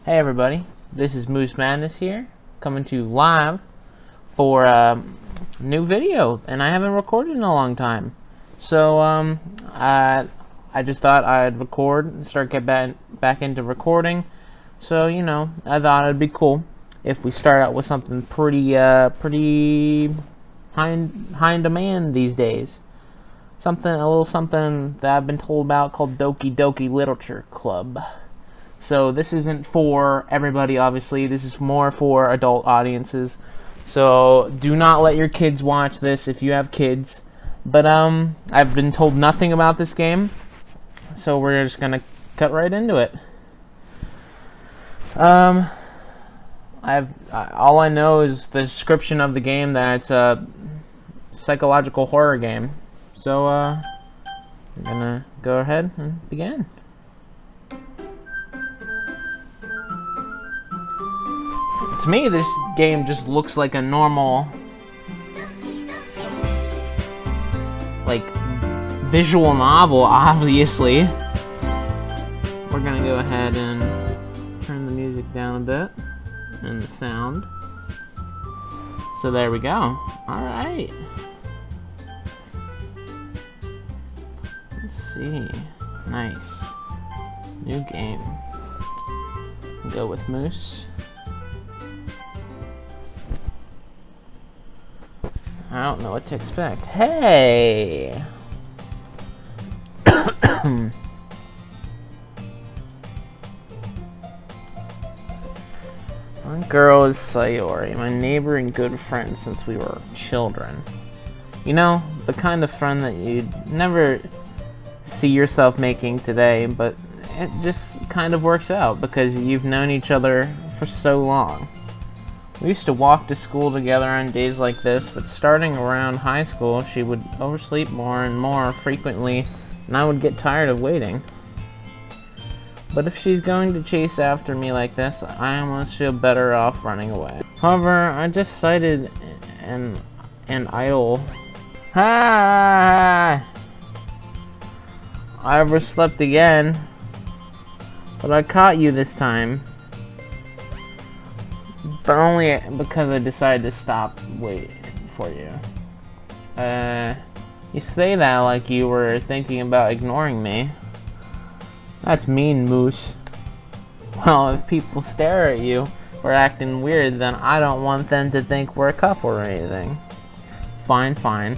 Hey everybody, this is Moose Madness here, coming to you live for a new video, and I haven't recorded in a long time. So I just thought I'd record and start back into recording. So I thought it'd be cool if we start out with something pretty high in demand these days. A little something that I've been told about called Doki Doki Literature Club. So this isn't for everybody, obviously. This is more for adult audiences. So do not let your kids watch this if you have kids. But I've been told nothing about this game, so we're just gonna cut right into it. All I know is the description of the game, that it's a psychological horror game. So I'm gonna go ahead and begin. To me, this game just looks like a normal, visual novel, obviously. We're gonna go ahead and turn the music down a bit, and the sound. So there we go. Alright. Let's see. Nice. New game. Go with Moose. I don't know what to expect. Hey! My girl is Sayori, my neighbor and good friend since we were children. You know, the kind of friend that you'd never see yourself making today, but it just kind of works out because you've known each other for so long. We used to walk to school together on days like this, but starting around high school, she would oversleep more and more frequently, and I would get tired of waiting. But if she's going to chase after me like this, I almost feel better off running away. However, I just sighted an idol. Ah! I overslept again, but I caught you this time. But only because I decided to stop waiting for you. You say that like you were thinking about ignoring me. That's mean, Moose. Well, if people stare at you for acting weird, then I don't want them to think we're a couple or anything. Fine, fine.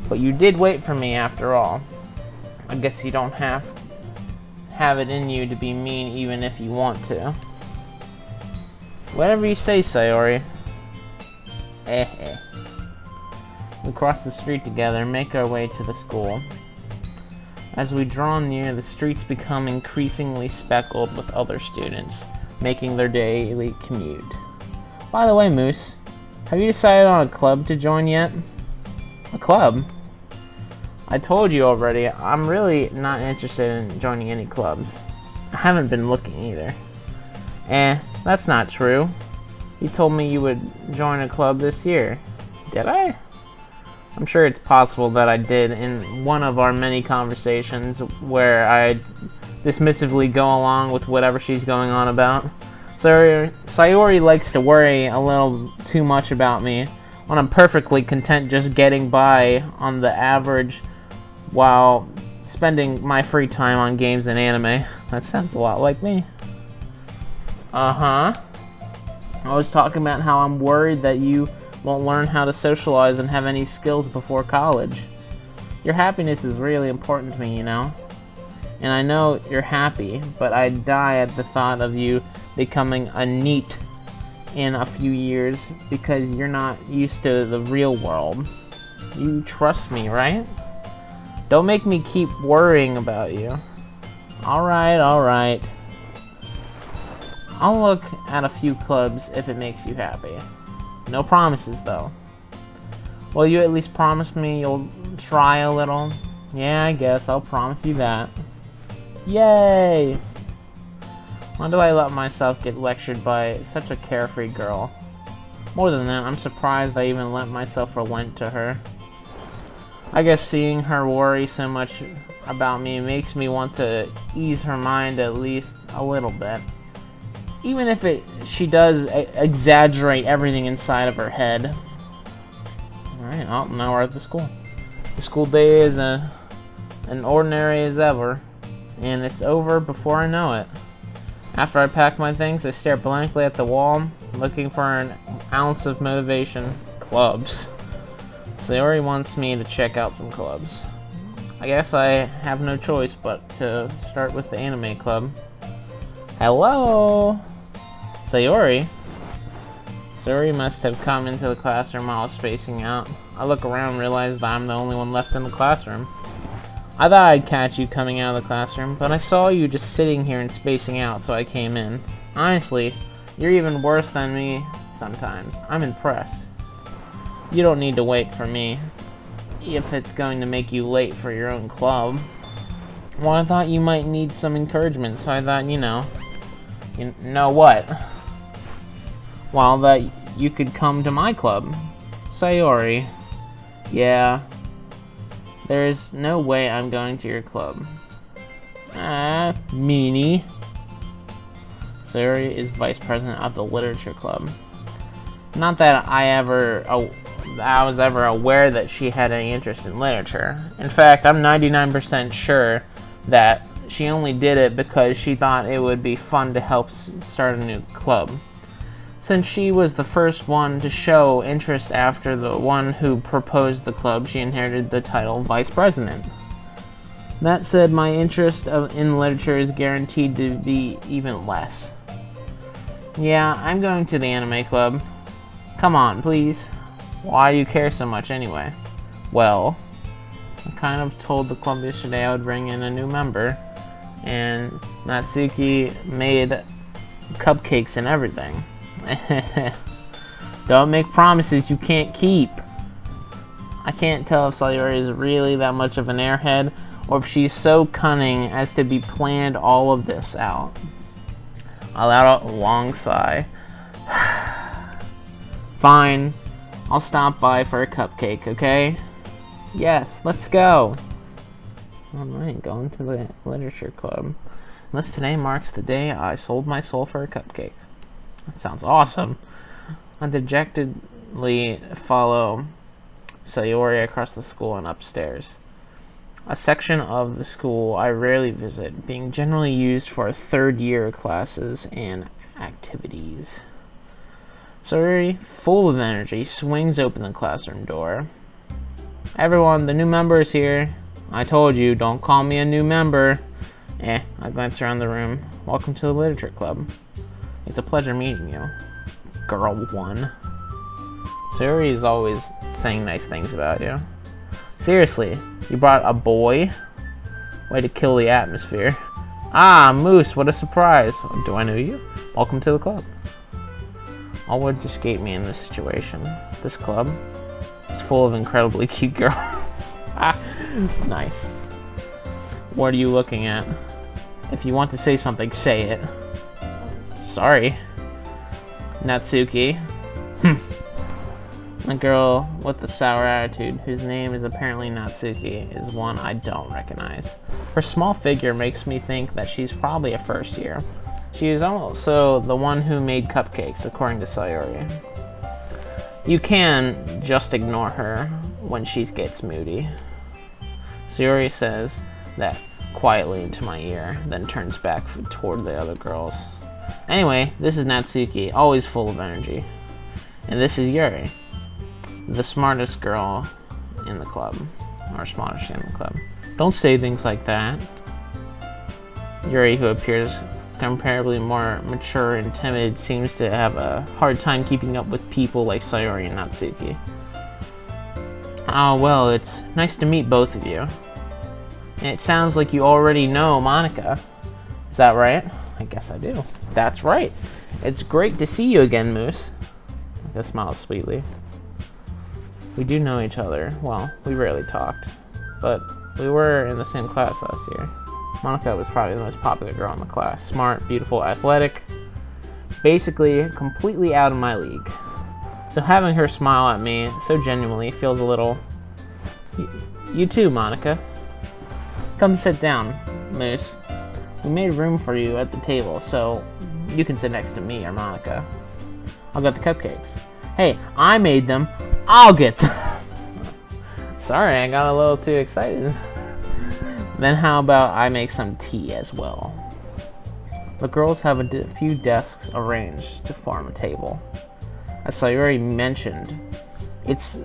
But you did wait for me after all. I guess you don't have it in you to be mean even if you want to. Whatever you say, Sayori. We cross the street together and make our way to the school. As we draw near, the streets become increasingly speckled with other students, making their daily commute. By the way, Moose, have you decided on a club to join yet? A club? I told you already, I'm really not interested in joining any clubs. I haven't been looking either. That's not true. You told me you would join a club this year. Did I? I'm sure it's possible that I did in one of our many conversations where I dismissively go along with whatever she's going on about. So Sayori likes to worry a little too much about me when I'm perfectly content just getting by on the average while spending my free time on games and anime. That sounds a lot like me. Uh-huh. I was talking about how I'm worried that you won't learn how to socialize and have any skills before college. Your happiness is really important to me, you know? And I know you're happy, but I'd die at the thought of you becoming a NEET in a few years because you're not used to the real world. You trust me, right? Don't make me keep worrying about you. Alright, alright. I'll look at a few clubs if it makes you happy. No promises, though. Will you at least promise me you'll try a little? Yeah, I guess I'll promise you that. Yay! Why do I let myself get lectured by such a carefree girl? More than that, I'm surprised I even let myself relent to her. I guess seeing her worry so much about me makes me want to ease her mind at least a little bit. Even if she does exaggerate everything inside of her head. Alright, well, now we're at the school. The school day is an ordinary as ever, and it's over before I know it. After I pack my things, I stare blankly at the wall, looking for an ounce of motivation. Clubs. Sayori wants me to check out some clubs. I guess I have no choice but to start with the anime club. Hello? Sayori? Sayori must have come into the classroom while I was spacing out. I look around and realize that I'm the only one left in the classroom. I thought I'd catch you coming out of the classroom, but I saw you just sitting here and spacing out, so I came in. Honestly, you're even worse than me sometimes. I'm impressed. You don't need to wait for me, if it's going to make you late for your own club. Well, I thought you might need some encouragement, so I thought, you know what? Well, that you could come to my club. Sayori. Yeah. There's no way I'm going to your club. Meanie. Sayori is vice president of the literature club. Not that I was ever aware that she had any interest in literature. In fact, I'm 99% sure that she only did it because she thought it would be fun to help start a new club. Since she was the first one to show interest after the one who proposed the club, she inherited the title Vice President. That said, my interest in literature is guaranteed to be even less. Yeah, I'm going to the anime club. Come on, please. Why do you care so much anyway? Well, I kind of told the club yesterday I would bring in a new member, and Natsuki made cupcakes and everything. Don't make promises you can't keep. I can't tell if Sayori is really that much of an airhead, or if she's so cunning as to be planned all of this out. I let out a long sigh. Fine, I'll stop by for a cupcake, okay? Yes, let's go. Alright, going to the literature club. Unless today marks the day I sold my soul for a cupcake. That sounds awesome. I dejectedly follow Sayori across the school and upstairs. A section of the school I rarely visit, being generally used for third-year classes and activities. Sayori, full of energy, swings open the classroom door. Everyone, the new member is here. I told you, don't call me a new member. I glance around the room. Welcome to the literature club. It's a pleasure meeting you, girl one. Sayori is always saying nice things about you. Seriously, you brought a boy? Way to kill the atmosphere. Ah, Moose, what a surprise. Do I know you? Welcome to the club. All would escape me in this situation. This club is full of incredibly cute girls. Nice. What are you looking at? If you want to say something, say it. Sorry. Natsuki. The girl with the sour attitude, whose name is apparently Natsuki, is one I don't recognize. Her small figure makes me think that she's probably a first year. She is also the one who made cupcakes, according to Sayori. You can just ignore her when she gets moody. Sayori says that quietly into my ear, then turns back toward the other girls. Anyway, this is Natsuki, always full of energy. And this is Yuri, the smartest girl in the club. Or smartest in the club. Don't say things like that. Yuri, who appears comparably more mature and timid, seems to have a hard time keeping up with people like Sayori and Natsuki. Oh, well, it's nice to meet both of you. And it sounds like you already know Monica. Is that right? I guess I do. That's right. It's great to see you again, Moose. Monica smiles sweetly. We do know each other. Well, we rarely talked. But we were in the same class last year. Monica was probably the most popular girl in the class. Smart, beautiful, athletic. Basically, completely out of my league. So having her smile at me so genuinely feels a little... You too, Monica. Come sit down, Moose. We made room for you at the table, so You can sit next to me or Monica. I'll get the cupcakes. Hey, I made them. I'll get them. Sorry, I got a little too excited. Then how about I make some tea as well? The girls have a few desks arranged to form a table. As I already mentioned, it's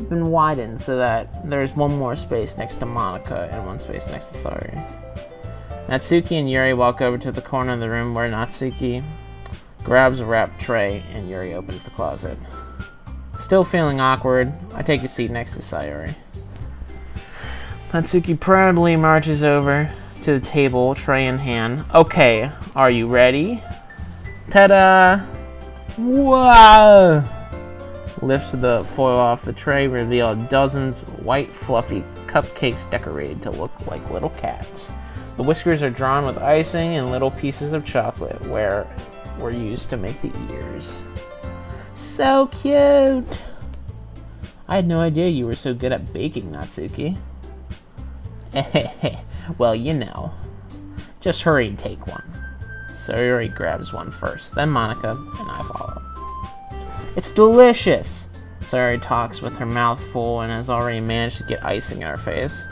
been widened so that there's one more space next to Monica and one space next to Sayori. Natsuki and Yuri walk over to the corner of the room where Natsuki grabs a wrapped tray and Yuri opens the closet. Still feeling awkward, I take a seat next to Sayori. Natsuki proudly marches over to the table, tray in hand. Okay, are you ready? Ta-da! Whoa! Lifts the foil off the tray, reveal dozens of white, fluffy cupcakes decorated to look like little cats. The whiskers are drawn with icing and little pieces of chocolate were used to make the ears. So cute! I had no idea you were so good at baking, Natsuki. Well, you know. Just hurry and take one. Sayori grabs one first, then Monica, and I follow. It's delicious! Sayori talks with her mouth full and has already managed to get icing in her face.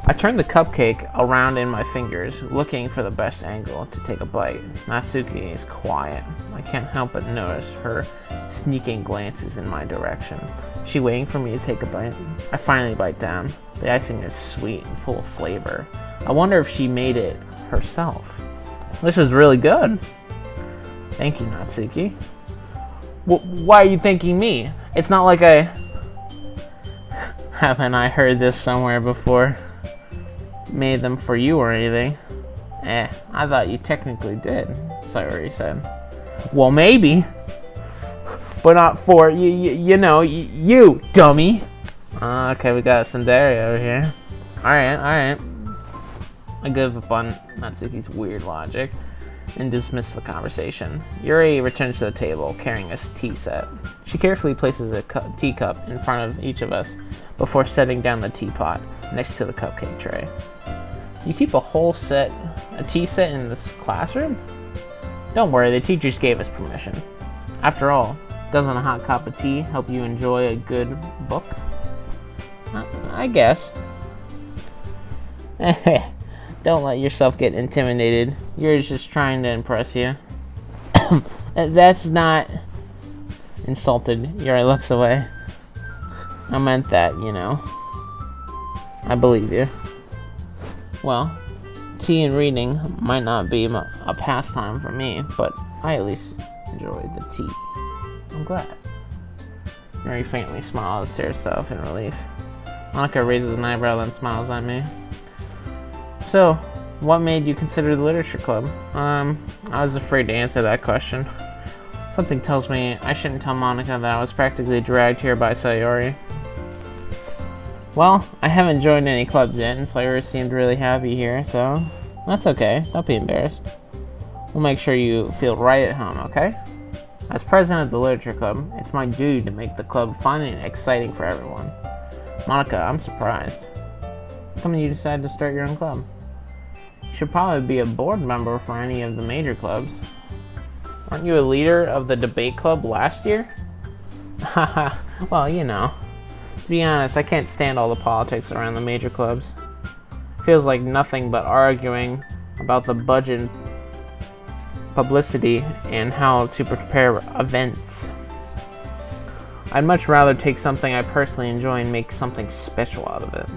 I turn the cupcake around in my fingers, looking for the best angle to take a bite. Natsuki is quiet. I can't help but notice her sneaking glances in my direction. Is she waiting for me to take a bite? I finally bite down. The icing is sweet and full of flavor. I wonder if she made it herself. This is really good. Thank you, Natsuki. Why are you thanking me? It's not like I... Haven't I heard this somewhere before? Made them for you or anything. I thought you technically did, Sayori said. Well, maybe. But not for, you know, you, dummy. Okay, we got some dairy over here. Alright. I give up on Natsuki's weird logic and dismiss the conversation. Yuri returns to the table, carrying a tea set. She carefully places a teacup in front of each of us before setting down the teapot next to the cupcake tray. You keep a tea set in this classroom? Don't worry, the teachers gave us permission. After all, doesn't a hot cup of tea help you enjoy a good book? I guess. Don't let yourself get intimidated. You're just trying to impress you. That's not... Insulted. Yuri looks away. I meant that, you know. I believe you. Well, tea and reading might not be a pastime for me, but I at least enjoy the tea. I'm glad. Yuri faintly smiles to herself in relief. Monica raises an eyebrow and smiles at me. So, what made you consider the literature club? I was afraid to answer that question. Something tells me I shouldn't tell Monica that I was practically dragged here by Sayori. Well, I haven't joined any clubs yet, and Sayori seemed really happy here, so that's okay. Don't be embarrassed. We'll make sure you feel right at home, okay? As president of the literature club, it's my duty to make the club fun and exciting for everyone. Monica, I'm surprised. How come you decided to start your own club? You should probably be a board member for any of the major clubs. Aren't you a leader of the debate club last year? Haha, well, you know. To be honest, I can't stand all the politics around the major clubs. Feels like nothing but arguing about the budget, publicity, and how to prepare events. I'd much rather take something I personally enjoy and make something special out of it.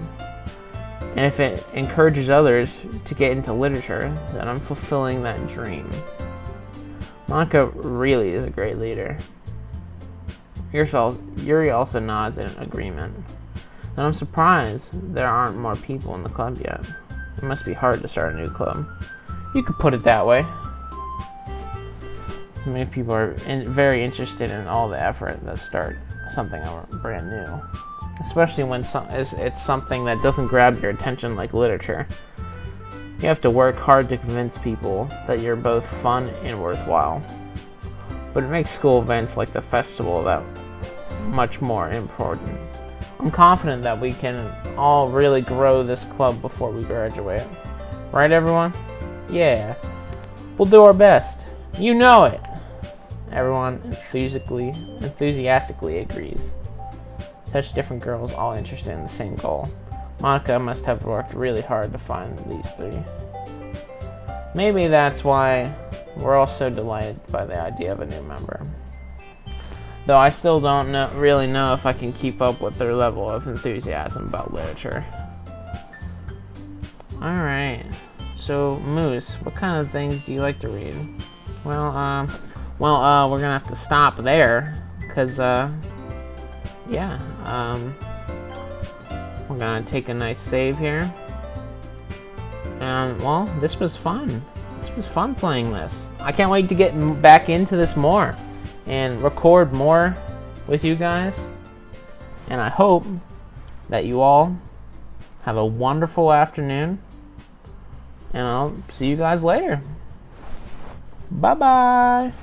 And if it encourages others to get into literature, then I'm fulfilling that dream. Monica really is a great leader. Yuri also nods in agreement. And I'm surprised there aren't more people in the club yet. It must be hard to start a new club. You could put it that way. Many people are very interested in all the effort that start something brand new. Especially when it's something that doesn't grab your attention like literature. You have to work hard to convince people that you're both fun and worthwhile. But it makes school events like the festival that much more important. I'm confident that we can all really grow this club before we graduate. Right, everyone? Yeah. We'll do our best. You know it! Everyone enthusiastically agrees. Such different girls, all interested in the same goal. Monica must have worked really hard to find these three. Maybe that's why we're all so delighted by the idea of a new member. Though I still don't really know if I can keep up with their level of enthusiasm about literature. Alright, so Moose, what kind of things do you like to read? Well, we're gonna have to stop there, because, yeah, we're gonna take a nice save here. And, well, this was fun. This was fun playing this. I can't wait to get back into this more and record more with you guys. And I hope that you all have a wonderful afternoon. And I'll see you guys later. Bye-bye.